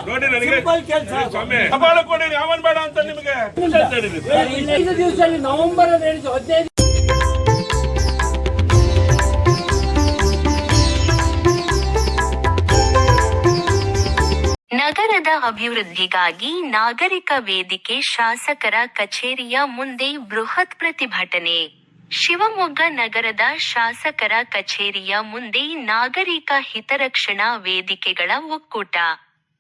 ನೋಡಿ ನನಗೆ ಸ್ವಾಮಿ ಸವಾಲು ಕೊಡಿ ಯಾವನ್ ಬೇಡ ಅಂತ ನಿಮಗೆ 5 ದಿವಸದಲ್ಲಿ ನವೆಂಬರ್ 15 ನಗರದ ಅಭಿವೃದ್ಧಿಗಾಗಿ ನಾಗರಿಕ ವೇದಿಕೆ ಶಾಸಕರ ಕಚೇರಿಯ ಮುಂದೆ ಬೃಹತ್ ಪ್ರತಿಭಟನೆ. ಶಿವಮೊಗ್ಗ ನಗರದ ಶಾಸಕರ ಕಚೇರಿಯ ಮುಂದೆ ನಾಗರಿಕ ಹಿತರಕ್ಷಣಾ ವೇದಿಕೆಗಳ ಒಕ್ಕೂಟ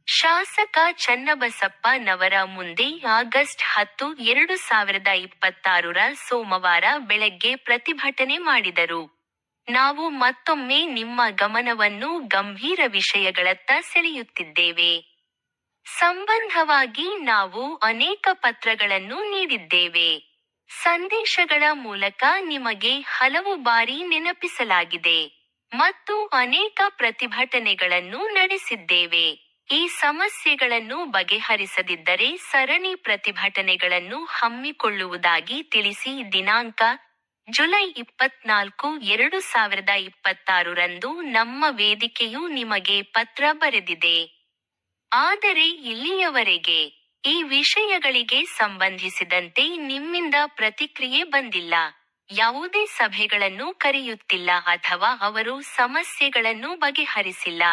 ಶಾಸಕ ಚನ್ನಬಸಪ್ಪ ನವರ ಮುಂದೆ ಆಗಸ್ಟ್ 10, 2026 ಸೋಮವಾರ ಬೆಳಗ್ಗೆ ಪ್ರತಿಭಟನೆ ಮಾಡಿದರು. ನಾವು ಮತ್ತೊಮ್ಮೆ ನಿಮ್ಮ ಗಮನವನ್ನು ಗಂಭೀರ ವಿಷಯಗಳತ್ತ ಸೆಳೆಯುತ್ತಿದ್ದೇವೆ. ಸಂಬಂಧವಾಗಿ ನಾವು ಅನೇಕ ಪತ್ರಗಳನ್ನು ನೀಡಿದ್ದೇವೆ. ಸಂದೇಶಗಳ ಮೂಲಕ ನಿಮಗೆ ಹಲವು ಬಾರಿ ನೆನಪಿಸಲಾಗಿದೆ ಮತ್ತು ಅನೇಕ ಪ್ರತಿಭಟನೆಗಳನ್ನು ನಡೆಸಿದ್ದೇವೆ. ಈ ಸಮಸ್ಯೆಗಳನ್ನು ಬಗೆಹರಿಸದಿದ್ದರೆ ಸರಣಿ ಪ್ರತಿಭಟನೆಗಳನ್ನು ಹಮ್ಮಿಕೊಳ್ಳುವುದಾಗಿ ತಿಳಿಸಿ ದಿನಾಂಕ ಜುಲೈ 24, 2026 ನಮ್ಮ ವೇದಿಕೆಯು ನಿಮಗೆ ಪತ್ರ ಬರೆದಿದೆ. ಆದರೆ ಇಲ್ಲಿಯವರೆಗೆ ಈ ವಿಷಯಗಳಿಗೆ ಸಂಬಂಧಿಸಿದಂತೆ ನಿಮ್ಮಿಂದ ಪ್ರತಿಕ್ರಿಯೆ ಬಂದಿಲ್ಲ. ಯಾವುದೇ ಸಭೆಗಳನ್ನು ಕರೆಯುತ್ತಿಲ್ಲ ಅಥವಾ ಅವರು ಸಮಸ್ಯೆಗಳನ್ನು ಬಗೆಹರಿಸಿಲ್ಲ.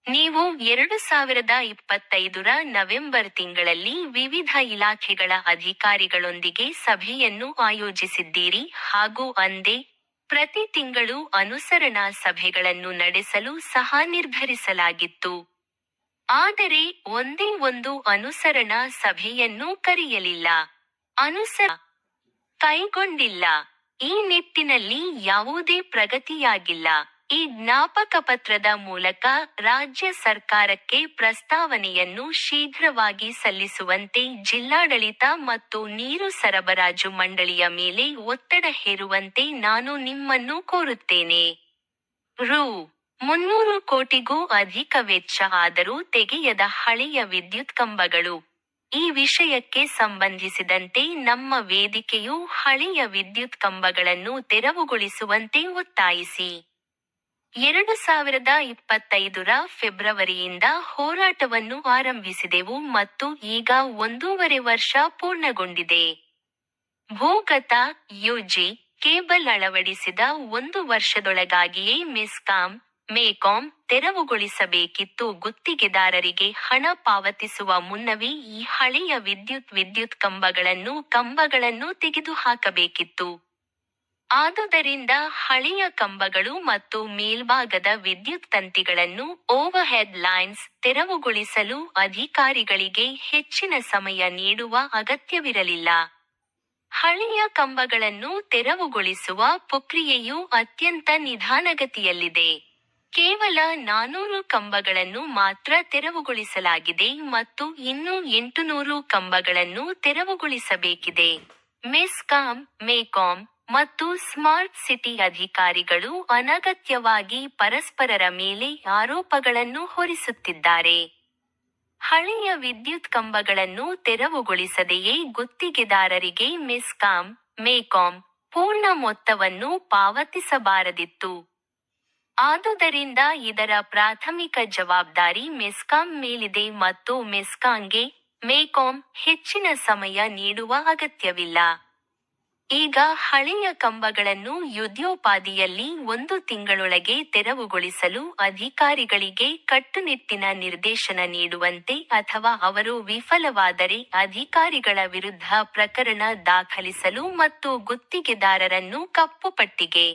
ನೀವು 2025 ನವೆಂಬರ್ ತಿಂಗಳಲ್ಲಿ ವಿವಿಧ ಇಲಾಖೆಗಳ ಅಧಿಕಾರಿಗಳೊಂದಿಗೆ ಸಭೆಯನ್ನು ಆಯೋಜಿಸಿದ್ದೀರಿ ಹಾಗೂ ಅಂದೇ ಪ್ರತಿ ತಿಂಗಳು ಅನುಸರಣಾ ಸಭೆಗಳನ್ನು ನಡೆಸಲು ಸಹ ನಿರ್ಧರಿಸಲಾಗಿತ್ತು. ಆದರೆ ಒಂದೇ ಒಂದು ಅನುಸರಣಾ ಸಭೆಯನ್ನೂ ಕರೆಯಲಿಲ್ಲ. ಕೈಗೊಂಡಿಲ್ಲ. ಈ ನಿಟ್ಟಿನಲ್ಲಿ ಯಾವುದೇ ಪ್ರಗತಿಯಾಗಿಲ್ಲ. ಈ ಜ್ಞಾಪಕ ಪತ್ರದ ಮೂಲಕ ರಾಜ್ಯ ಸರ್ಕಾರಕ್ಕೆ ಪ್ರಸ್ತಾವನೆಯನ್ನು ಶೀಘ್ರವಾಗಿ ಸಲ್ಲಿಸುವಂತೆ ಜಿಲ್ಲಾಡಳಿತ ಮತ್ತು ನೀರು ಸರಬರಾಜು ಮಂಡಳಿಯ ಮೇಲೆ ಒತ್ತಡ ಹೇರುವಂತೆ ನಾನು ನಿಮ್ಮನ್ನು ಕೋರುತ್ತೇನೆ. ರೂ. 300 ಕೋಟಿಗೂ ಅಧಿಕ ವೆಚ್ಚ ಆದರೂ ತೆಗೆಯದ ಹಳೆಯ ವಿದ್ಯುತ್ ಕಂಬಗಳು. ಈ ವಿಷಯಕ್ಕೆ ಸಂಬಂಧಿಸಿದಂತೆ ನಮ್ಮ ವೇದಿಕೆಯು ಹಳೆಯ ವಿದ್ಯುತ್ ಕಂಬಗಳನ್ನು ತೆರವುಗೊಳಿಸುವಂತೆ ಒತ್ತಾಯಿಸಿ 2025 ಫೆಬ್ರವರಿಯಿಂದ ಹೋರಾಟವನ್ನು ಆರಂಭಿಸಿದೆವು ಮತ್ತು ಈಗ 1.5 ವರ್ಷ ಪೂರ್ಣಗೊಂಡಿದೆ. ಭೂಗತ ಯುಜಿ ಕೇಬಲ್ ಅಳವಡಿಸಿದ 1 ವರ್ಷದೊಳಗಾಗಿಯೇ ಮೇಕಾಂ ತೆರವುಗೊಳಿಸಬೇಕಿತ್ತು. ಗುತ್ತಿಗೆದಾರರಿಗೆ ಹಣ ಪಾವತಿಸುವ ಮುನ್ನವೇ ಈ ಹಳೆಯ ವಿದ್ಯುತ್ ಕಂಬಗಳನ್ನು ತೆಗೆದುಹಾಕಬೇಕಿತ್ತು. ಆದುದರಿಂದ ಹಳೆಯ ಕಂಬಗಳು ಮತ್ತು ಮೇಲ್ಭಾಗದ ವಿದ್ಯುತ್ ತಂತಿಗಳನ್ನು ಓವರ್ಹೆಡ್ ಲೈನ್ಸ್ ತೆರವುಗೊಳಿಸಲು ಅಧಿಕಾರಿಗಳಿಗೆ ಹೆಚ್ಚಿನ ಸಮಯ ನೀಡುವ ಅಗತ್ಯವಿರಲಿಲ್ಲ. ಹಳೆಯ ಕಂಬಗಳನ್ನು ತೆರವುಗೊಳಿಸುವ ಪ್ರಕ್ರಿಯೆಯು ಅತ್ಯಂತ ನಿಧಾನಗತಿಯಲ್ಲಿದೆ. ಕೇವಲ 400 ಕಂಬಗಳನ್ನು ಮಾತ್ರ ತೆರವುಗೊಳಿಸಲಾಗಿದೆ ಮತ್ತು ಇನ್ನೂ 800 ಕಂಬಗಳನ್ನು ತೆರವುಗೊಳಿಸಬೇಕಿದೆ. ಮೇಕಾಂ ಮತ್ತು ಸ್ಮಾರ್ಟ್ ಸಿಟಿ ಅಧಿಕಾರಿಗಳು ಅನಗತ್ಯವಾಗಿ ಪರಸ್ಪರರ ಮೇಲೆ ಆರೋಪಗಳನ್ನು ಹೊರಿಸುತ್ತಿದ್ದಾರೆ. ಹಳೆಯ ವಿದ್ಯುತ್ ಕಂಬಗಳನ್ನು ತೆರವುಗೊಳಿಸದೆಯೇ ಗುತ್ತಿಗೆದಾರರಿಗೆ ಮೇಕಾಂ ಪೂರ್ಣ ಮೊತ್ತವನ್ನು ಪಾವತಿಸಬಾರದಿತ್ತು. ಆದುದರಿಂದ ಇದರ ಪ್ರಾಥಮಿಕ ಜವಾಬ್ದಾರಿ ಮೆಸ್ಕಾಂ ಮೇಲಿದೆ ಮತ್ತು ಮೇಕಾಂ ಹೆಚ್ಚಿನ ಸಮಯ ನೀಡುವ ಅಗತ್ಯವಿಲ್ಲ. ಈಗ ಹಳೆಯ ಕಂಬಗಳನ್ನು ಯುದ್ಧೋಪಾದಿಯಲ್ಲಿ 1 ತಿಂಗಳೊಳಗೆ ತೆರವುಗೊಳಿಸಲು ಅಧಿಕಾರಿಗಳಿಗೆ ಕಟ್ಟುನಿಟ್ಟಿನ ನಿರ್ದೇಶನ ನೀಡುವಂತೆ ಅಥವಾ ಅವರು ವಿಫಲವಾದರೆ ಅಧಿಕಾರಿಗಳ ವಿರುದ್ಧ ಪ್ರಕರಣ ದಾಖಲಿಸಲು ಮತ್ತು ಗುತ್ತಿಗೆದಾರರನ್ನು ಕಪ್ಪು ಪಟ್ಟಿಗೆ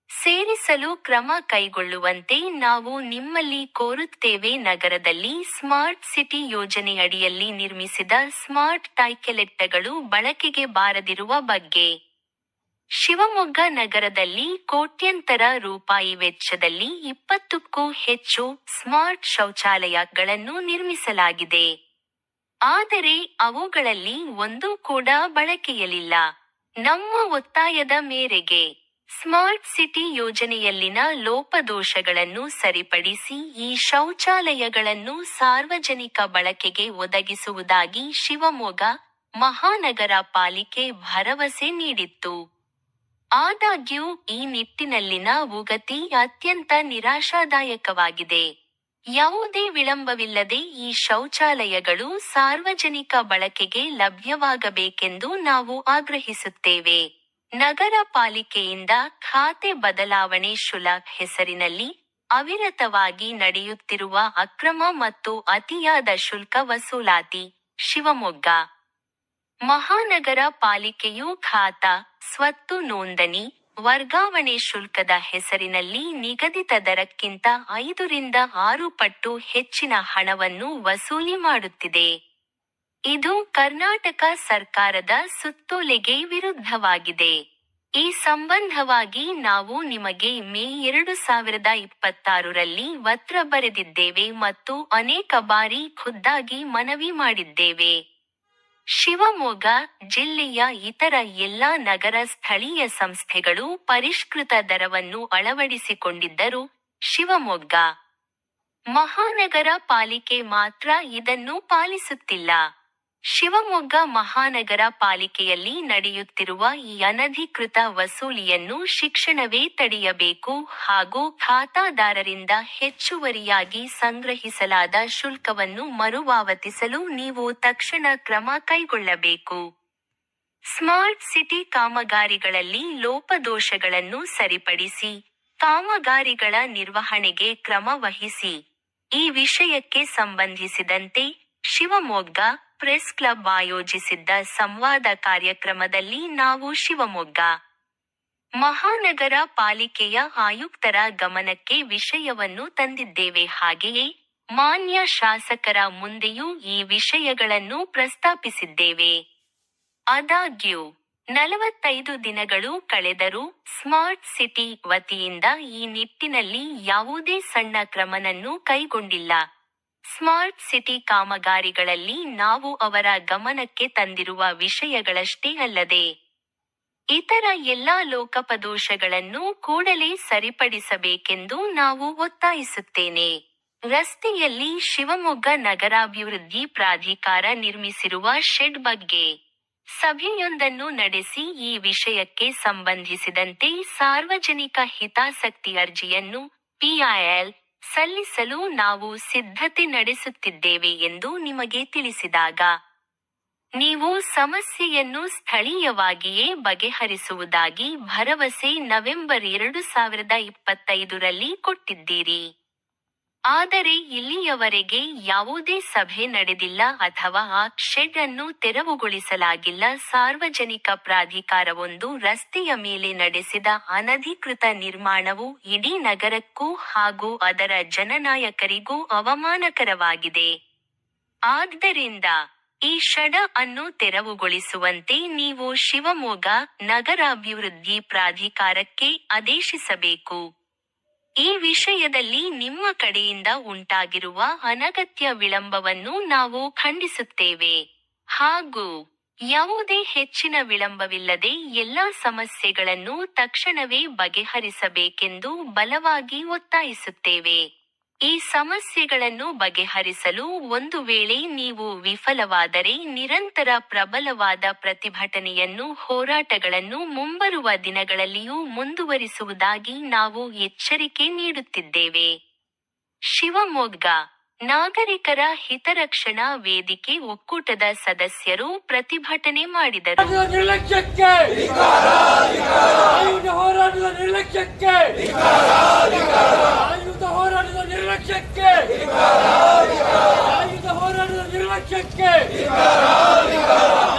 ಸೇರಿಸಲು ಕ್ರಮ ಕೈಗೊಳ್ಳುವಂತೆ ನಾವು ನಿಮ್ಮಲ್ಲಿ ಕೋರುತ್ತೇವೆ. ನಗರದಲ್ಲಿ ಸ್ಮಾರ್ಟ್ ಸಿಟಿ ಯೋಜನೆ ಅಡಿಯಲ್ಲಿ ನಿರ್ಮಿಸಿದ ಸ್ಮಾರ್ಟ್ ಟಾಯ್ಲೆಟ್ಗಳು ಬಳಕೆಗೆ ಬಾರದಿರುವ ಬಗ್ಗೆ ಶಿವಮೊಗ್ಗ ನಗರದಲ್ಲಿ ಕೋಟ್ಯಂತರ ರೂಪಾಯಿ ವೆಚ್ಚದಲ್ಲಿ 20ಕ್ಕೂ ಹೆಚ್ಚು ಸ್ಮಾರ್ಟ್ ಶೌಚಾಲಯಗಳನ್ನು ನಿರ್ಮಿಸಲಾಗಿದೆ. ಆದರೆ ಅವುಗಳಲ್ಲಿ ಒಂದೂ ಕೂಡ ಬಳಕೆಯಲ್ಲಿಲ್ಲ. ನಮ್ಮ ಒತ್ತಾಯದ ಮೇರೆಗೆ ಸ್ಮಾರ್ಟ್ ಸಿಟಿ ಯೋಜನೆಯಲ್ಲಿನ ಲೋಪದೋಷಗಳನ್ನು ಸರಿಪಡಿಸಿ ಈ ಶೌಚಾಲಯಗಳನ್ನು ಸಾರ್ವಜನಿಕ ಬಳಕೆಗೆ ಒದಗಿಸುವುದಾಗಿ ಶಿವಮೊಗ್ಗ ಮಹಾನಗರ ಪಾಲಿಕೆ ಭರವಸೆ ನೀಡಿತ್ತು. ಆದಾಗ್ಯೂ ಈ ನಿಟ್ಟಿನಲ್ಲಿನ ಪ್ರಗತಿ ಅತ್ಯಂತ ನಿರಾಶಾದಾಯಕವಾಗಿದೆ. ಯಾವುದೇ ವಿಳಂಬವಿಲ್ಲದೆ ಈ ಶೌಚಾಲಯಗಳು ಸಾರ್ವಜನಿಕ ಬಳಕೆಗೆ ಲಭ್ಯವಾಗಬೇಕೆಂದು ನಾವು ಆಗ್ರಹಿಸುತ್ತೇವೆ. ನಗರ ಪಾಲಿಕೆಯಿಂದ ಖಾತೆ ಬದಲಾವಣೆ ಶುಲ್ಕ ಹೆಸರಿನಲ್ಲಿ ಅವಿರತವಾಗಿ ನಡೆಯುತ್ತಿರುವ ಅಕ್ರಮ ಮತ್ತು ಅತಿಯಾದ ಶುಲ್ಕ ವಸೂಲಾತಿ. ಶಿವಮೊಗ್ಗ ಮಹಾನಗರ ಪಾಲಿಕೆಯು ಖಾತಾ, ಸ್ವತ್ತು ನೋಂದಣಿ, ವರ್ಗಾವಣೆ ಶುಲ್ಕದ ಹೆಸರಿನಲ್ಲಿ ನಿಗದಿತ ದರಕ್ಕಿಂತ 5 ರಿಂದ 6 ಪಟ್ಟು ಹೆಚ್ಚಿನ ಹಣವನ್ನು ವಸೂಲಿ ಮಾಡುತ್ತಿದೆ. ಇದು ಕರ್ನಾಟಕ ಸರ್ಕಾರದ ಸುತ್ತೋಲೆಗೆ ವಿರುದ್ಧವಾಗಿದೆ. ಈ ಸಂಬಂಧವಾಗಿ ನಾವು ನಿಮಗೆ ಮೇ 2026ರಲ್ಲಿ ಪತ್ರ ಬರೆದಿದ್ದೇವೆ ಮತ್ತು ಅನೇಕ ಬಾರಿ ಖುದ್ದಾಗಿ ಮನವಿ ಮಾಡಿದ್ದೇವೆ. ಶಿವಮೊಗ್ಗ ಜಿಲ್ಲೆಯ ಇತರ ಎಲ್ಲಾ ನಗರ ಸ್ಥಳೀಯ ಸಂಸ್ಥೆಗಳು ಪರಿಷ್ಕೃತ ದರವನ್ನು ಅಳವಡಿಸಿಕೊಂಡಿದ್ದರೂ ಶಿವಮೊಗ್ಗ ಮಹಾನಗರ ಪಾಲಿಕೆ ಮಾತ್ರ ಇದನ್ನು ಪಾಲಿಸುತ್ತಿಲ್ಲ. ಶಿವಮೊಗ್ಗ ಮಹಾನಗರ ಪಾಲಿಕೆಯಲ್ಲಿ ನಡೆಯುತ್ತಿರುವ ಈ ಅನಧಿಕೃತ ವಸೂಲಿಯನ್ನು ಶಿಕ್ಷಣವೇ ತಡೆಯಬೇಕು ಹಾಗೂ ಖಾತಾದಾರರಿಂದ ಹೆಚ್ಚುವರಿಯಾಗಿ ಸಂಗ್ರಹಿಸಲಾದ ಶುಲ್ಕವನ್ನು ಮರುಪಾವತಿಸಲು ನೀವು ತಕ್ಷಣ ಕ್ರಮ ಕೈಗೊಳ್ಳಬೇಕು. ಸ್ಮಾರ್ಟ್ ಸಿಟಿ ಕಾಮಗಾರಿಗಳಲ್ಲಿ ಲೋಪದೋಷಗಳನ್ನು ಸರಿಪಡಿಸಿ, ಕಾಮಗಾರಿಗಳ ನಿರ್ವಹಣೆಗೆ ಕ್ರಮ ವಹಿಸಿ. ಈ ವಿಷಯಕ್ಕೆ ಸಂಬಂಧಿಸಿದಂತೆ ಶಿವಮೊಗ್ಗ ಪ್ರೆಸ್ ಕ್ಲಬ್ ಆಯೋಜಿಸಿದ್ದ ಸಂವಾದ ಕಾರ್ಯಕ್ರಮದಲ್ಲಿ ನಾವು ಶಿವಮೊಗ್ಗ ಮಹಾನಗರ ಪಾಲಿಕೆಯ ಆಯುಕ್ತರ ಗಮನಕ್ಕೆ ವಿಷಯವನ್ನು ತಂದಿದ್ದೇವೆ. ಹಾಗೆಯೇ ಮಾನ್ಯ ಶಾಸಕರ ಮುಂದೆಯೂ ಈ ವಿಷಯಗಳನ್ನು ಪ್ರಸ್ತಾಪಿಸಿದ್ದೇವೆ. ಆದಾಗ್ಯೂ 45 ದಿನಗಳು ಕಳೆದರೂ ಸ್ಮಾರ್ಟ್ ಸಿಟಿ ವತಿಯಿಂದ ಈ ನಿಟ್ಟಿನಲ್ಲಿ ಯಾವುದೇ ಸಣ್ಣ ಕ್ರಮವನ್ನು ಕೈಗೊಂಡಿಲ್ಲ. ಸ್ಮಾರ್ಟ್ ಸಿಟಿ ಕಾಮಗಾರಿಗಳಲ್ಲಿ ನಾವು ಅವರ ಗಮನಕ್ಕೆ ತಂದಿರುವ ವಿಷಯಗಳಷ್ಟೇ ಅಲ್ಲದೆ ಇತರ ಎಲ್ಲಾ ಲೋಪದೋಷಗಳನ್ನು ಕೂಡಲೇ ಸರಿಪಡಿಸಬೇಕೆಂದು ನಾವು ಒತ್ತಾಯಿಸುತ್ತೇನೆ. ರಸ್ತೆಯಲ್ಲಿ ಶಿವಮೊಗ್ಗ ನಗರಾಭಿವೃದ್ಧಿ ಪ್ರಾಧಿಕಾರ ನಿರ್ಮಿಸಿರುವ ಶೆಡ್ ಬಗ್ಗೆ ಸಭೆಯೊಂದನ್ನು ನಡೆಸಿ ಈ ವಿಷಯಕ್ಕೆ ಸಂಬಂಧಿಸಿದಂತೆ ಸಾರ್ವಜನಿಕ ಹಿತಾಸಕ್ತಿ ಅರ್ಜಿಯನ್ನು PIL ಸಲ್ಲಿಸಲು ನಾವು ಸಿದ್ಧತೆ ನಡೆಸುತ್ತಿದ್ದೇವೆ ಎಂದು ನಿಮಗೆ ತಿಳಿಸಿದಾಗ ನೀವು ಸಮಸ್ಯೆಯನ್ನು ಸ್ಥಳೀಯವಾಗಿಯೇ ಬಗೆಹರಿಸುವುದಾಗಿ ಭರವಸೆ ನವೆಂಬರ್ 2025ರಲ್ಲಿ ಕೊಟ್ಟಿದ್ದೀರಿ. ಆದರೆ ಇಲ್ಲಿಯವರೆಗೆ ಯಾವುದೇ ಸಭೆ ನಡೆದಿಲ್ಲ ಅಥವಾ ಆ ಶೆಡ್ ಅನ್ನು ತೆರವುಗೊಳಿಸಲಾಗಿಲ್ಲ. ಸಾರ್ವಜನಿಕ ಪ್ರಾಧಿಕಾರವೊಂದು ರಸ್ತೆಯ ಮೇಲೆ ನಡೆಸಿದ ಅನಧಿಕೃತ ನಿರ್ಮಾಣವು ಇಡೀ ನಗರಕ್ಕೂ ಹಾಗೂ ಅದರ ಜನನಾಯಕರಿಗೂ ಅವಮಾನಕರವಾಗಿದೆ. ಆದ್ದರಿಂದ ಈ ಶೆಡ್ ಅನ್ನು ತೆರವುಗೊಳಿಸುವಂತೆ ನೀವು ಶಿವಮೊಗ್ಗ ನಗರಾಭಿವೃದ್ಧಿ ಪ್ರಾಧಿಕಾರಕ್ಕೆ ಆದೇಶಿಸಬೇಕು. ಈ ವಿಷಯದಲ್ಲಿ ನಿಮ್ಮ ಕಡೆಯಿಂದ ಉಂಟಾಗಿರುವ ಅನಗತ್ಯ ವಿಳಂಬವನ್ನು ನಾವು ಖಂಡಿಸುತ್ತೇವೆ ಹಾಗೂ ಯಾವುದೇ ಹೆಚ್ಚಿನ ವಿಳಂಬವಿಲ್ಲದೆ ಎಲ್ಲಾ ಸಮಸ್ಯೆಗಳನ್ನು ತಕ್ಷಣವೇ ಬಗೆಹರಿಸಬೇಕೆಂದು ಬಲವಾಗಿ ಒತ್ತಾಯಿಸುತ್ತೇವೆ. ಈ ಸಮಸ್ಯೆಗಳನ್ನು ಬಗೆಹರಿಸಲು ಒಂದು ವೇಳೆ ನೀವು ವಿಫಲವಾದರೆ ನಿರಂತರ ಪ್ರಬಲವಾದ ಪ್ರತಿಭಟನೆಯನ್ನು ಹೋರಾಟಗಳನ್ನು ಮುಂಬರುವ ದಿನಗಳಲ್ಲಿಯೂ ಮುಂದುವರಿಸುವುದಾಗಿ ನಾವು ಎಚ್ಚರಿಕೆ ನೀಡುತ್ತಿದ್ದೇವೆ. ಶಿವಮೊಗ್ಗ ನಾಗರಿಕರ ಹಿತರಕ್ಷಣಾ ವೇದಿಕೆ ಒಕ್ಕೂಟದ ಸದಸ್ಯರು ಪ್ರತಿಭಟನೆ ಮಾಡಿದರು. ನಿರ್ಲಕ್ಷ್ಯಕ್ಕೆ ಆಯುಧ ಹೋರಾಟದ ನಿರ್ಲಕ್ಷ್ಯಕ್ಕೆ ಆಯುಧ ಹೋರಾಟದ ನಿರ್ಲಕ್ಷ್ಯಕ್ಕೆ ಆಯುಧ ಹೋರಾಟದ ನಿರ್ಲಕ್ಷ್ಯಕ್ಕೆ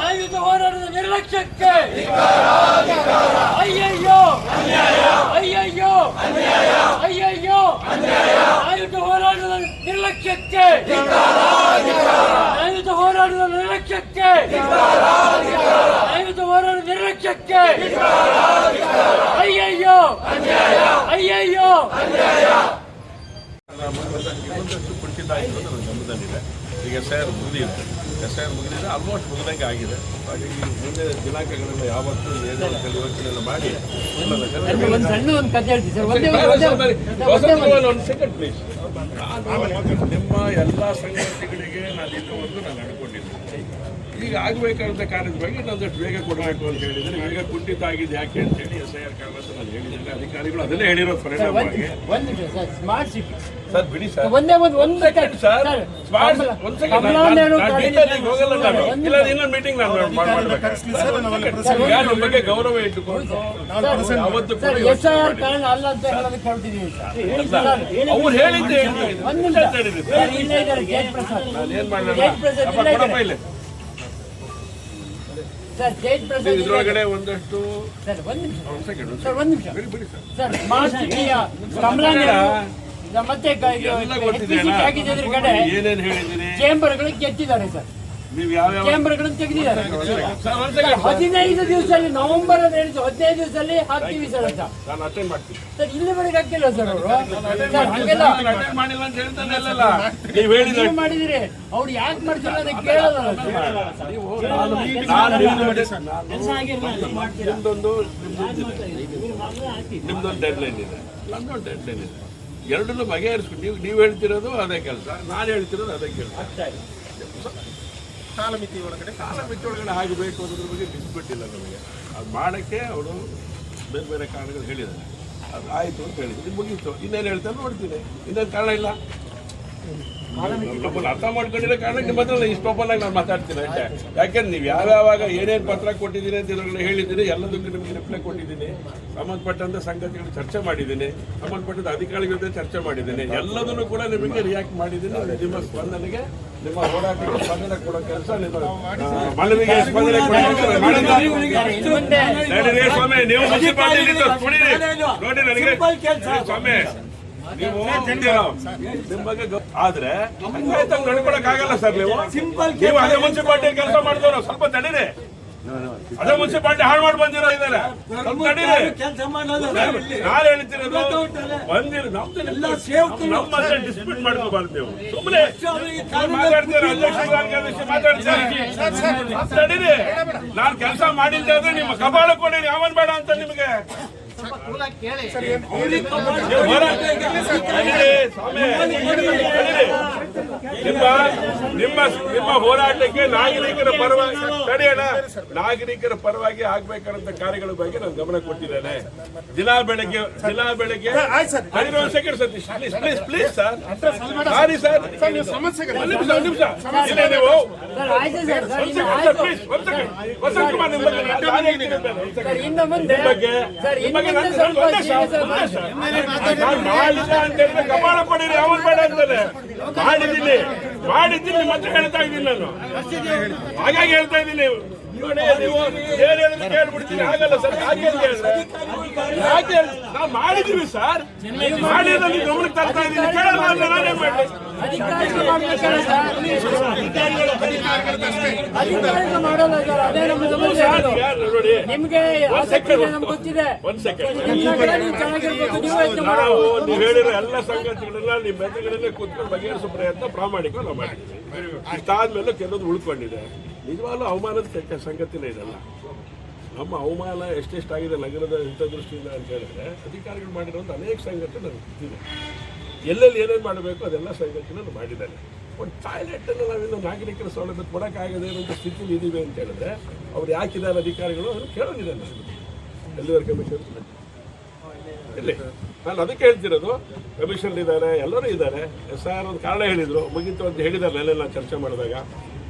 ಆಯುಧ ಹೋರಾಟದ ನಿರ್ಲಕ್ಷ್ಯಕ್ಕೆ ಅಯ್ಯಯ್ಯೋ ಅಯ್ಯಯ್ಯೋ ಅಯ್ಯಯ್ಯೋ ಆಯುಧ ಹೋರಾಟದ ನಿರ್ಲಕ್ಷ್ಯಕ್ಕೆ ಆಯುಧ ಹೋರಾಟದ ನಿರ್ಲಕ್ಷ್ಯಕ್ಕೆ ಆಯುಧ ಹೋರಾಟದ ನಿರ್ಲಕ್ಷ್ಯಕ್ಕೆ ಅಯ್ಯಯ್ಯೋ ಅಯ್ಯಯ್ಯೋ ಇನ್ನೊಂದಷ್ಟು ಕುಂಠಿತ ಆಗಿರೋದು ನನ್ನ ಗಮನದಲ್ಲಿದೆ. ಈಗ SIR ಮುಗಿದಿದೆ, ಆಲ್ಮೋಸ್ಟ್ ಮುಗಿದಂಗೆ ಆಗಿದೆ. ಹಾಗಾಗಿ ಮುಂದೆ ದಿನಾಂಕಗಳನ್ನು ಯಾವತ್ತೂ ಏನೋ ಯೋಚನೆಯನ್ನು ಮಾಡಿ ಒಂದು ಸಣ್ಣ ಒಂದು ಕಥೆ ಹೇಳ್ತೀವಿ ಸರ್. ಒಂದು ಸೆಕೆಂಡ್ ಪ್ಲೀಸ್. ನಿಮ್ಮ ಎಲ್ಲ ಸಂಗತಿಗಳಿಗೆ ನಾನು ಇಲ್ಲಿವರೆಗೂ ನಾನು ನಡ್ಕೊಂಡಿದ್ದೆ. ಈಗ ಆಗಬೇಕಾದಂಥ ಕಾರ್ಯದ ಬಗ್ಗೆ ನಾನಷ್ಟು ಬೇಗ ಕೊಡಬೇಕು ಅಂತ ಹೇಳಿದರೆ ಈಗ ಕುಂಠಿತ ಆಗಿದೆ ಯಾಕೆ ಅಂತೇಳಿ SIR ಕಾರಣ ನಾನು ಹೇಳಿದ್ದೇನೆ. ಅಧಿಕಾರಿಗಳು ಅದನ್ನೇ ಹೇಳಿರೋದು ಪರಿಣಾಮವಾಗಿ. ಒಂದು ನಿಮಿಷ ಸರ್, ಸ್ಮಾರ್ಟ್ ಸಿಟಿ ಸರ್ ಬಿಡಿ ಸರ್ ಒಂದೇ ಒಂದು ಸೆಕೆಂಡ್ ಸರ್ ಒಂದ್ ಸೆಕೆಂಡ್ ಹೋಗಲ್ಲ ನಾನು ಇಲ್ಲ ಇನ್ನೊಂದು ಮೀಟಿಂಗ್ ನಾನು ಮಾಡ್ಬೇಕು ನಿಮ್ಮ ಬಗ್ಗೆ ಗೌರವ ಇಟ್ಟುಕೊಂಡು ಅವತ್ತು ಕೂಡ SIR ಕಾರಣ ಅಲ್ಲ ಅಂತ ಹೇಳೋದಕ್ಕೆ ಹೊರಟಿದ್ದೀವಿ ಸರ್. ಅವ್ರು ಹೇಳಿದ್ದೆ ಒಂದು ನಿಮಿಷ ಸರ್, ಇಲ್ಲೇ ಇದ್ದಾರೆ ಜಯಪ್ರಸಾದ್. ಏನ್ ಮಾಡೋಣ ಜಯಪ್ರಸಾದ್ ಇಲ್ಲೇ ಕೊಡಪ್ಪ ಇದ್ದಾರೆ. ಇಲ್ಲಿ ಸರ್ ಜಯಪ್ರಸಾದ್ ಇದ್ರೊಳಗಡೆ ಒಂದಷ್ಟು ಸರ್ ಒಂದು ನಿಮಿಷ ಒಂದ್ ಸೆಕೆಂಡ್ ಸರ್ ಒಂದು ನಿಮಿಷ ಬಿಡಿ ಸರ್ ಸರ್ ಸ್ಮಾರ್ಟ್ ಸಿಟಿಯ ಕಮಲಾ ಮತ್ತೆ ಆಗಿದ್ದ ಕಡೆ ಏನೇನ್ ಹೇಳಿದಿರಿ ಚೇಂಬರ್ಗಳು ಕೆತ್ತಿದ್ದಾರೆ ಸರ್. ನೀವು ಯಾವ್ಯಾವ ಚೇಂಬರ್ಗಳನ್ನು ತೆಗೆದಿದ್ದಾರೆ. ಸರ್ ಒಂದ್ ಸೆಕೆಂಡ್ 15 ದಿವಸದಲ್ಲಿ ನವೆಂಬರ್ 15 ದಿವಸದಲ್ಲಿ ಹಾಕ್ತೀವಿ ಸರ್ ಅಂತ ನಾನು ಅಟೆಂಡ್ ಮಾಡ್ತೀನಿ ಸರ್. ಇಲ್ಲಿವರೆಗೆ ಹಾಕಿಲ್ಲ ಸರ್ ಅವರು. ಸರ್ ಹಂಗೆಲ್ಲ ಅಟೆಂಡ್ ಮಾಡಿಲ್ಲ ಅಂತ ಹೇಳ್ತಾನೆ ಅಲ್ಲಲ್ಲ ನೀವು ಹೇಳಿದ ನೀವು ಮಾಡಿದಿರಿ, ಅವ್ರು ಯಾಕೆ ಮಾಡ್ತಿಲ್ಲ ಅಂತ ಕೇಳೋದಲ್ಲ ನಿಮ್ದೊಂದು ಡೆಡ್ ಲೈನ್ ಇದೆ, ನಮ್ದೊಂದು ಡೆಡ್ ಲೈನ್ ಇದೆ. ಎರಡನ್ನೂ ಬಗೆಹರಿಸ್ಕೊಂಡು ನೀವು ಹೇಳ್ತಿರೋದು ಅದೇ ಕೆಲಸ, ನಾನು ಹೇಳ್ತಿರೋದು ಅದೇ ಕೆಲಸ. ಕಾಲಮಿತಿ ಒಳಗಡೆ ಆಗಬೇಕು ಅನ್ನೋದ್ರ ಬಗ್ಗೆ ಬಿಟ್ಬಿಟ್ಟಿಲ್ಲ ನಮಗೆ. ಅದು ಮಾಡೋಕ್ಕೆ ಅವರು ಬೇರೆ ಬೇರೆ ಕಾರಣಗಳು ಹೇಳಿದ್ದಾರೆ. ಅದು ಆಯಿತು ಅಂತ ಹೇಳಿದ್ರು, ಇದು ಮುಗೀತು. ಇನ್ನೇನು ಹೇಳ್ತಾರೆ ನೋಡ್ತೀನಿ, ಇನ್ನೇನು ಕಾರಣ ಇಲ್ಲ. ನಮ್ಮನ್ನು ಅರ್ಥ ಮಾಡ್ಕೊಂಡಿರೋ ಕಾರಣ ನಿಮ್ಮ ಹತ್ರ ಇಷ್ಟು ಓಪನ್ ಆಗಿ ನಾನು ಮಾತಾಡ್ತೀನಿ ಅಷ್ಟೇ. ಯಾಕೆಂದ್ರೆ ನೀವು ಯಾವ್ಯಾವಾಗ ಏನೇನು ಪತ್ರ ಕೊಟ್ಟಿದ್ದೀನಿ ಅಂತ ಇದ್ರೊಳಗಡೆ ಹೇಳಿದ್ದೀನಿ, ಎಲ್ಲದಕ್ಕೂ ನಿಮಗೆ ರಿಪ್ಲೈ ಕೊಟ್ಟಿದ್ದೀನಿ. ಸಂಬಂಧಪಟ್ಟಂಥ ಸಂಗತಿಗಳು ಚರ್ಚೆ ಮಾಡಿದ್ದೀನಿ, ಸಂಬಂಧಪಟ್ಟಂಥ ಅಧಿಕಾರಿಗಳ ಜೊತೆ ಚರ್ಚೆ ಮಾಡಿದ್ದೀನಿ. ಎಲ್ಲದನ್ನು ಕೂಡ ನಿಮಗೆ ರಿಯಾಕ್ಟ್ ಮಾಡಿದ್ದೀನಿ. ನಿಮ್ಮ ಸ್ಪಂದನೆಗೆ, ನಿಮ್ಮ ಹೋರಾಟಕ್ಕೆ ಸ್ಪಂದನೆ ಕೊಡೋ ಕೆಲಸ, ನಿಮ್ಮ ಮನವಿಗೆ ಸ್ಪಂದನೆ ಕೊಡೋ ಕೆಲಸ ಮಾಡಿದ್ದೀನಿ. ಸ್ವಾಮಿ ನೀವು ಮುನ್ಸಿಪಾಲಿಟಿ ನೋಡಿ ನನಗೆ ಸ್ವಾಮಿ ನೀವು ನಿಮ್ಮ ಬಗ್ಗೆ ಆದ್ರೆ ನಡ್ಕೊಳಕ್ ಆಗಲ್ಲ ಸರ್. ನೀವು ಅದೇ ಮುನ್ಸಿಪಾಲಿಟಿ ಕೆಲಸ ಮಾಡಿದವರು ಸ್ವಲ್ಪ ತಡೀರಿ. ಅದೇ ಮುನ್ಸಿಪಾಲಿಟಿ ಹಾಳು ಮಾಡಿ ಬಂದಿರೋ ಇದ್ದಾರೆ, ಸ್ವಲ್ಪ ತಡೀರಿ. ನಾನು ಹೇಳ್ತಿರೋದು ಬಂದಿರೋ ನಮ್ಮ ಡಿಸ್ಪ್ಯೂಟ್ ಮಾಡ್ಕೋಬಾರ್ದು. ನೀವು ಸುಮ್ಮನೆ ಮಾತಾಡ್ತೀರ, ಅಧ್ಯಕ್ಷ ಮಾತಾಡ್ತೀರ, ತಡೀರಿ. ನಾನು ಕೆಲಸ ಮಾಡಿದ್ದೆ ಆದ್ರೆ ನಿಮ್ಮ ಕಪಾಳ ಕೊಡಿ, ಯಾವನ್ ಬೇಡ ಅಂತ ನಿಮಗೆ. ನಿಮ್ಮ ಹೋರಾಟಕ್ಕೆ ನಾಗರಿಕರ ಪರವಾಗಿ ತಡೆಯೋಣ, ನಾಗರಿಕರ ಪರವಾಗಿ ಆಗ್ಬೇಕಾದಂತ ಕಾರ್ಯಗಳ ಬಗ್ಗೆ ನಾನು ಗಮನ ಕೊಟ್ಟಿದ್ದೇನೆ. ದಿನ ಬೆಳಗ್ಗೆ second Satish please sir, sorry sir, ಕಪಾಳ ಕೊಡಿರಿ, ಅವನು ಬೇಡ ಅಂತಾನೆ. ಮಾಡಿದ್ದೀನಿ ಮತ್ತೆ ಹೇಳ್ತಾ ಇದ್ದೀನಿ ನಾನು, ಹಾಗಾಗಿ ಹೇಳ್ತಾ ಇದ್ದೀನಿ. ನೋಡಿ ನೀವು ಏನ್ ಹೇಳಿದ್ರೆ ಕೇಳ್ಬಿಡ್ತೀನಿ, ಆಗಲ್ಲ ಸರ್. ಯಾಕೆ ನಾವು ಮಾಡಿದೀವಿ ಸರ್, ಮಾಡಿದ್ರೆ ನೀವು ಗಮನಕ್ಕೆ ತರ್ತಾ ಇದ್ದೀನಿ, ಕೇಳಲ್ಲ ಅಂದ್ರೆ ನಾನೇನ್ ಮಾಡಿ. ನೋಡಿ ನೀವು ಹೇಳಿರೋ ಎಲ್ಲ ಸಂಗತಿಗಳನ್ನ ನಿಮ್ಮ ಮೆದುಳಿನಲ್ಲೇ ಕೂತ್ಕೊಂಡು ಬಗೆಹರಿಸೋ ಪ್ರಯತ್ನ ಪ್ರಾಮಾಣಿಕ ನಾವು ಮಾಡಿದ್ದೀವಿ. ಇಷ್ಟಾದ್ಮೇಲೆ ಕೆಲವೊಂದು ಉಳ್ಕೊಂಡಿದೆ. ನಿಜವಾಗ್ಲೂ ಅವಮಾನದ ಸಂಗತಿನೇ ಇದಲ್ಲ. ನಮ್ಮ ಅವಮಾನ ಎಷ್ಟೆಷ್ಟಾಗಿದೆ ನಗರದ ಹಿತದೃಷ್ಟಿಯಿಂದ ಅಂತ ಹೇಳಿದ್ರೆ ಅಧಿಕಾರಿಗಳು ಮಾಡಿರುವಂಥ ಅನೇಕ ಸಂಗತಿ ನನಗೆ ಗೊತ್ತಿದೆ. ಎಲ್ಲೆಲ್ಲಿ ಏನೇನು ಮಾಡಬೇಕು ಅದೆಲ್ಲ ಸಂಗತಿನ ಮಾಡಿದ್ದಾರೆ. ಒಂದು ಟಾಯ್ಲೆಟನ್ನು ನಾವಿನ್ನು ನಾಗರಿಕರ ಸೌಲಭ್ಯ ಕೊಡೋಕ್ಕಾಗದೇ ಇರುವಂಥ ಸ್ಥಿತಿಲಿ ಇದ್ದೀವಿ ಅಂತ ಹೇಳಿದ್ರೆ ಅವ್ರು ಯಾಕಿದ್ದಾರೆ ಅಧಿಕಾರಿಗಳು ಅದನ್ನು ಕೇಳೋದಿದೆ. ನಾನು ಎಲ್ಲಿವರೆಗೆ ಕಮಿಷನ್ ಇಲ್ಲಿ ನಾನು ಅದಕ್ಕೆ ಹೇಳ್ತಿರೋದು, ಕಮಿಷನ್ ಇದ್ದಾರೆ, ಎಲ್ಲರೂ ಇದ್ದಾರೆ. SIR ಒಂದು ಕಾರಣ ಹೇಳಿದರು, ಮುಗೀತು ಅಂತ ಹೇಳಿದ್ದಾರೆ. ನೆಲೆಲ್ಲ ಚರ್ಚೆ ಮಾಡಿದಾಗ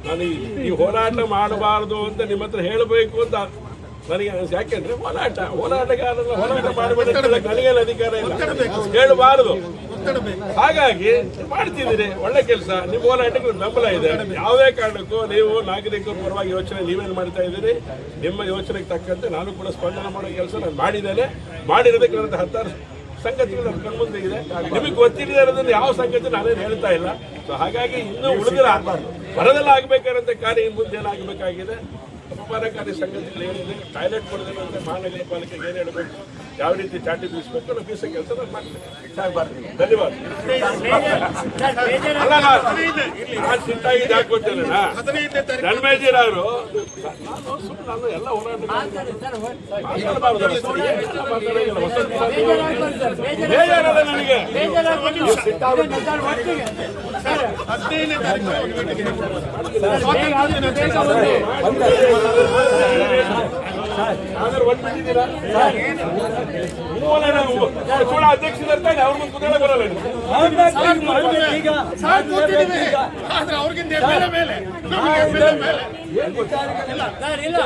ನಾನು ಈ ಹೋರಾಟ ಮಾಡಬಾರ್ದು ಅಂತ ನಿಮ್ಮ ಹತ್ರ ಹೇಳಬೇಕು ಅಂತ ನನಗೆ ಯಾಕೆಂದ್ರೆ ಹೋರಾಟಗಾರನ ಹೋರಾಟ ಮಾಡಬೇಡ ನನಗೇನು ಅಧಿಕಾರ ಇಲ್ಲ, ಹೇಳಬಾರದು. ಹಾಗಾಗಿ ಮಾಡ್ತಿದ್ದೀರಿ, ಒಳ್ಳೆ ಕೆಲಸ. ನಿಮ್ಮ ಹೋರಾಟಕ್ಕೆ ಬೆಂಬಲ ಇದೆ. ಯಾವುದೇ ಕಾರಣಕ್ಕೂ ನೀವು ನಾಗರಿಕರ ಪರವಾಗಿ ಯೋಚನೆ ನೀವೇನು ಮಾಡ್ತಾ ಇದ್ದೀರಿ, ನಿಮ್ಮ ಯೋಚನೆಗೆ ತಕ್ಕಂತೆ ನಾನು ಕೂಡ ಸ್ಪಂದನೆ ಮಾಡೋ ಕೆಲಸ ನಾನು ಮಾಡಿದ್ದೇನೆ. ಮಾಡಿರೋದಕ್ಕೆ ನನ್ನ 10 ಸಂಗತಿಗಳು ನನ್ನ ಕಣ್ಮುಂದೆ ಇದೆ. ನಿಮಗೆ ಗೊತ್ತಿಲ್ಲದೆ ಇರೋದನ್ನ ಯಾವ ಸಂಗತಿ ನಾನೇನು ಹೇಳ್ತಾ ಇಲ್ಲ. ಸೊ ಹಾಗಾಗಿ ಇನ್ನೂ ಉಳಿದಿರ ಬರದೆಲ್ಲ ಆಗ್ಬೇಕಾದಂತ ಕಾರ್ಯ ಇನ್ನು ಮುಂದೆ ಏನಾಗಬೇಕಾಗಿದೆ, ಅಪಮಾನಕಾರಿ ಸಂಗತಿಗಳು ಏನಿದೆ, ಟಾಯ್ಲೆಟ್ ಕೊಡೋದಂತೆ ಮಹಾನಗರ ಪಾಲಿಕೆಗೆ ಏನು ಹೇಳಬೇಕು, ಯಾವ ರೀತಿ ಚಾಟಿ ಬೀಸಬೇಕು ಅನ್ನೋ ಬೀಸೋ ಕೆಲಸ ನಾನು ಮಾಡ್ತೀನಿ. ಧನ್ಯವಾದ. ಅಲ್ಲ ನಾನು ಸಿಟ್ಟಾಗಿ ಹಾಕೊಳ್ತೇನೆ ಧನ್ಮೇಜಿರವರು, ನಾನು ಎಲ್ಲ ಹೋರಾಟ ಬೇಜಾರಲ್ಲ ನನಗೆ. 15ನೇ ತಾರೀಕು ಆದ್ರೆ ಒಂದ್ ಬಿಟ್ಟಿದ್ದೀರಾ ಕೂಡ ಅಧ್ಯಕ್ಷರಿರ್ತಾನೆ ಅವ್ರ ಮುಂದೆ ಕುದಿಯಲ್ಲ ಬರಲ್ಲ ನೀವು. ಆದ್ರೆ ಅವ್ರಿಗಿಂತ ಮೇಲೆ ಮೇಲೆ ನಮಗೆ ಮೇಲೆ ಸರ್ ಇಲ್ಲ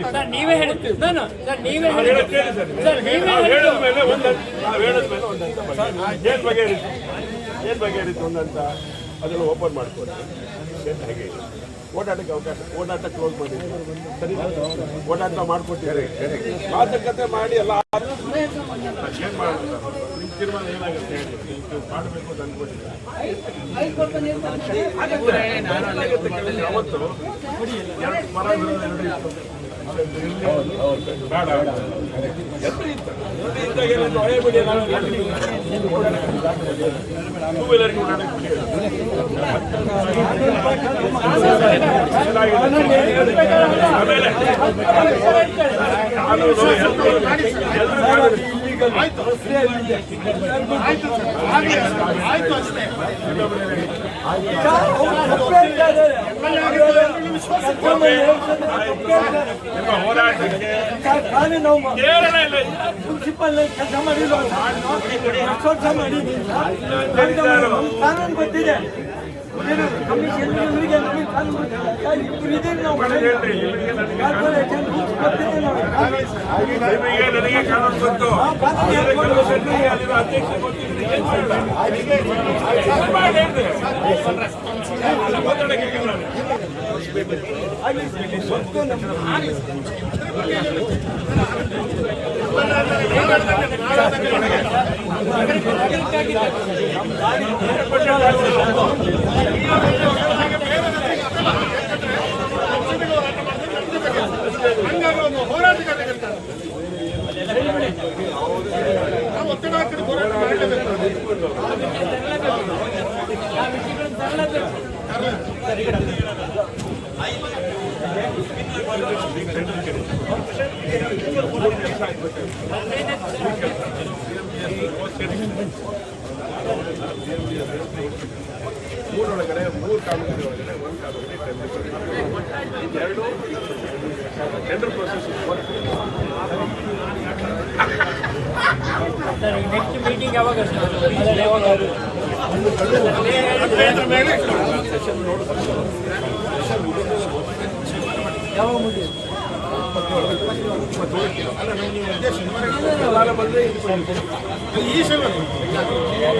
ಸರ್ ನೀವೇ ಹೇಳಿ ಸರ್ ನೀವೇ ನಾವು ಹೇಳಿ ಹೇಳೋದ್ ಕೇಳಿ ಸರ್. ಸರ್ ನೀವೇ ನಾವು ಹೇಳಿ ಹೇಳಿದ ಮೇಲೆ ನಾವು ಹೇಳಿದ ಮೇಲೆ ಒಂದಂತ ಏನ್ ಬಗೆಹರಿತು ಏನ್ ಬಗೆಹರಿತು ಒಂದಂತ ಅದನ್ನು ಓಪನ್ ಮಾಡ್ಕೊಂಡು ಹಾಗೆ ಓಡಾಟಕ್ಕೆ ಅವಕಾಶ ಓಡಾಟ ಕ್ಲೋಸ್ ಮಾಡಿದ್ರು ಸರಿ ಓಡಾಟ ಮಾಡ್ಕೊಟ್ಟಿದ್ದಾರೆ ಮಾತುಕತೆ ಮಾಡಿ ಎಲ್ಲ ಏನ್ ಮಾಡೋದು ನಿಮ್ಮ ತೀರ್ಮಾನ ಏನಾಗುತ್ತೆ ಹೇಳಿ ನೀವು ಮಾಡಬೇಕು ಅಂತ ಅನ್ಕೊಂಡಿದ್ದೀರಾ ಅವತ್ತು ಎರಡು ಮರ ವಿರೋಧ ಎರಡು ಇತ್ತು. ಬೇಡ ಎತ್ತು ಇತ್ತು ಇದ್ದಾಗ ಏನಾದ್ರು ಹಳೆ ಬಿಡಿ ಟೂ ವೀಲರ್ಗೆ ಓಡಾಡಕ್ಕೆ ಬಿಡಿ ಆಮೇಲೆ ಕಾನೂನು ಆಯ್ತು ಆಯ್ತು ಅಷ್ಟೇ ನಿಮ್ಮ ಹೋರಾಟಕ್ಕೆ ಕೇರಳ ಇಲ್ಲ ಮುನ್ಸಿಪಲ್ ಕೆಲಸ ಮಾಡಿಲ್ಲ ವರ್ಷ ಮಾಡಿದ್ದೀನಿ ಕಾನೂನು ಗೊತ್ತಿದೆ ಕಮಿಷನ್ ಇವರಿಗೆ ನಮಗೆ ಕಾನೂನು ಇಬ್ಬರು ಇದ್ದೀವಿ ನಾವು ಹೇಳ್ರಿ ನಿಮಗೆ ಕಾರ್ಪೊರೇಷನ್ ರೂಲ್ಸ್ ಗೊತ್ತಿದೆ ನನಗೆ ಕಾನೂನು ಗೊತ್ತು ಅಲ್ಲಿರೋ ಅಧ್ಯಕ್ಷ ಗೊತ್ತಿದ್ರೆ ಏನ್ ಮಾಡಿ ಹೇಳ್ದೆ ಮಾತಾಡಕ್ಕೆ ಹಂಗಾಗಿ ಒಂದು ಹೋರಾಟಗಾರರಿರ್ತಾರೆ ನಾವು ಒತ್ತಡ ಹಾಕಿದ ಹೋರಾಟ ಮಾಡಲೇಬೇಕು. ಮೂರೊಳಗಡೆ ಮೂರು ಕಾಮಗಾರಿ ಒಳಗಡೆ ಒಂದು ಕಾಮಗಾರಿ ಎರಡು tender process sir next meeting ಯಾವಾಗ ಸರ್ ಯಾವಾಗ ಯಾವಾಗ ಮುಗಿಯುತ್ತೆ ಸಾಲ ಬಂದರೆ ಈ ಶನಿವಾರ